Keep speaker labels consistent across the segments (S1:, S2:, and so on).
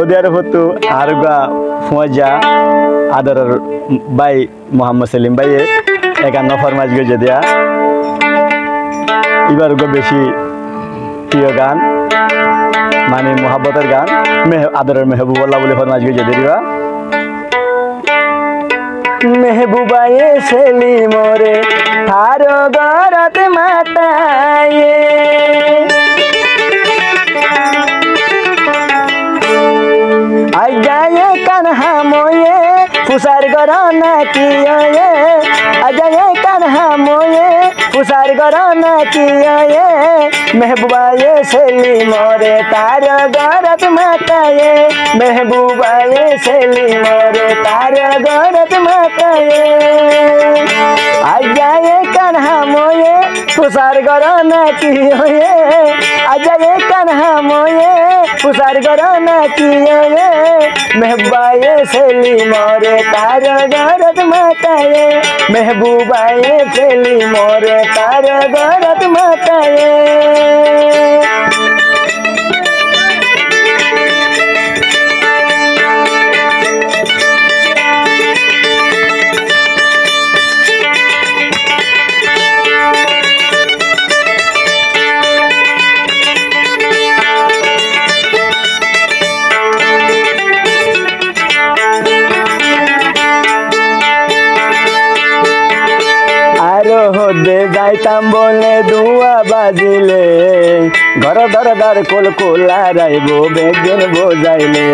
S1: Saudi আরব হতো আর গা ফুঁজা আদরের ভাই মোহাম্মদ সেলিম ভাইয়ে 51 ফরমাইশ গেছে দেয়া এবার গো বেশি প্রিয় গান মানে মোহাব্বতের গান আদরের মেহবুবুল্লাহ বলে ফরমাইশ গেছে দিবা মেহবুবায়ে সেলিম রে থার গরত মাতায়ে আজায়ে কানহা মোয়ে ফুসার গরনা কিয়ে আজায়ে কানহা মোয়ে ফুসার গরনা কিয়ে মেহবুবায়ে সেলিম রে তার গরত মাতায়ে মেহবুবায়ে সেলিম রে তার গরত মাতায়ে আজায়ে কানহা মোয়ে ফুসার গরনা কিয়ে আজায়ে কানহা মোয়ে ফুসার গরনা কিয়ে মেহবুবায়ে সেলিম রে তার গরত মাতায়ে মেহবুবায়ে সেলিম রে তার গরত মাতায়ে হদে যাইতাম বলে দুয়া বাজিলে ঘর দরদার কোল কোলা রাইব বেগেন বোঝাইলে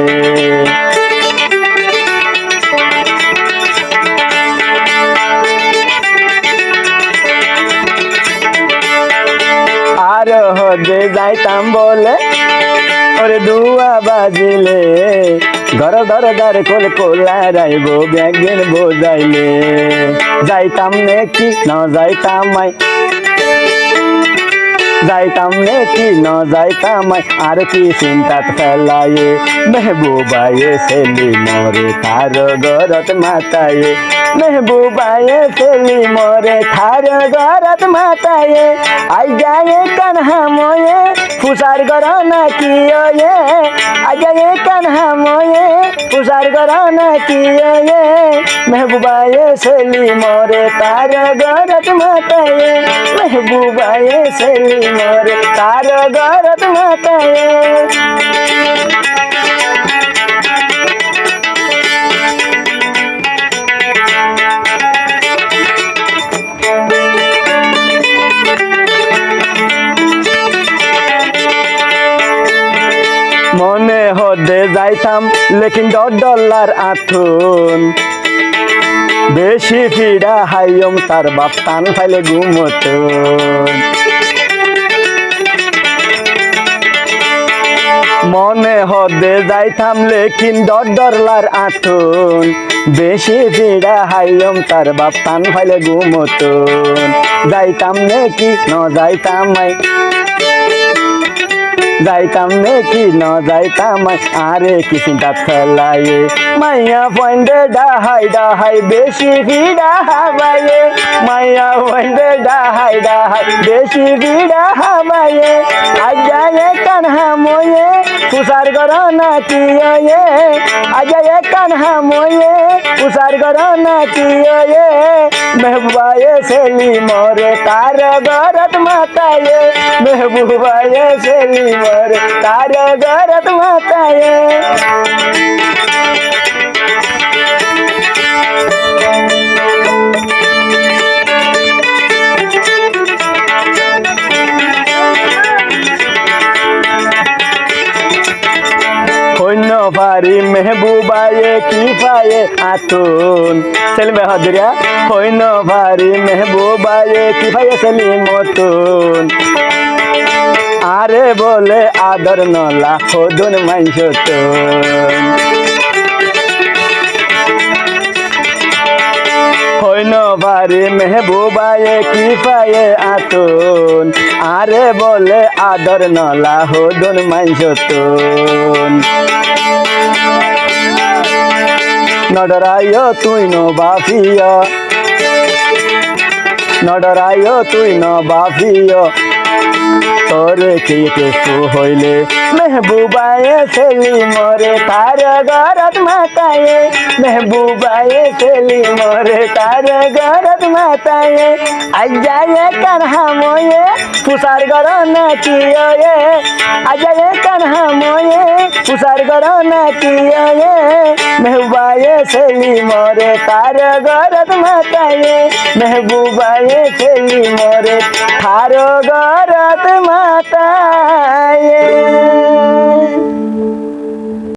S1: আর হদে যাইতাম বলে ওরে দুয়া বাজিলে ঘর দরদার কোল কোলা রাইব বেগেন বোঝাইলে যাইতাম নাকি না যাইতাম যাইতাম নাকি না যাইতাম আর কি চিন্তাত ফেলায়ে মেহবুবায়ে সেলিম রে তার গরত মাতায়ে মেহবুবায়ে সেলিম রে তার গরত মাতায়ে আই যায় কানহা মোয়ে ফুসার গরনা কিয়ে আজায়ে কানহা মোয়ে ফুসার গরনা কিয়ে মেহবুবায়ে সেলিম রে তার গরত মাতায়ে মেহবুবায়ে সেলিম রে তার গরত মাতায়ে মনে হদে যাইতাম লেকিন $10 আথুন বেশি ফিরা হাইম তার বাপ টান ফাইলে ঘুমতন মনে হদে যাইতাম লেকিন $10 আথুন বেশি ফিরা হাইম তার বাপ টান ফাইলে ঘুমতন যাইতাম নাকি ন যাইতাম যাইতাম নাকি ন যাইতাম আরে কি চিন্তা ফেলায়ে মাইয়া পয়েন্টে ডাহাই বেশি ভিড়া হাবায়ে মাইয়া পয়েন্টে ডাহাই বেশি ভিড়া হাবায়ে আজায়ে কানহা মোয়ে ফুসার গরনা কিয়ে আজায়ে কানহা মোয়ে ফুসার গরনা কিয়ে মেহবুবায়ে সেলিম রে তার গরত মাতায়ে মেহবুবায়ে সেলিম রে তার গরত মাতায়ে হইন পারি মেহবুবায়ে কি পায়ে আতুন সেলিম হদরিয়া হইন পারি মেহবুবায়ে কি পায়ে সেলিম মতুন আরে বলে আদর নলা হদুন মাইশতুন হইন পারি মেহবুবায়ে কি পায়ে আতুন আরে বলে আদর নলা হদুন মাইশতুন নডরাইও তুই ন বাফিয়া নডরাইও তুই ন বাফিয়া তোরে কি কিছু হইলে মেহবুবায়ে ছেলি মরে তার গরত মাতায়ে মেহবুবায়ে ছেলি মরে তার গরত মাতায়ে আজায়ে কানহা ময়ে পুসার গর নাকি ওয়ে আজায়ে কানহা ময়ে পুসার গর নাকি ওয়ে মেহবুবায়ে ছেলি মরে তার গরত মাতায়ে মেহবুবায়ে ছেলি মরে তার গরত মাতায়ে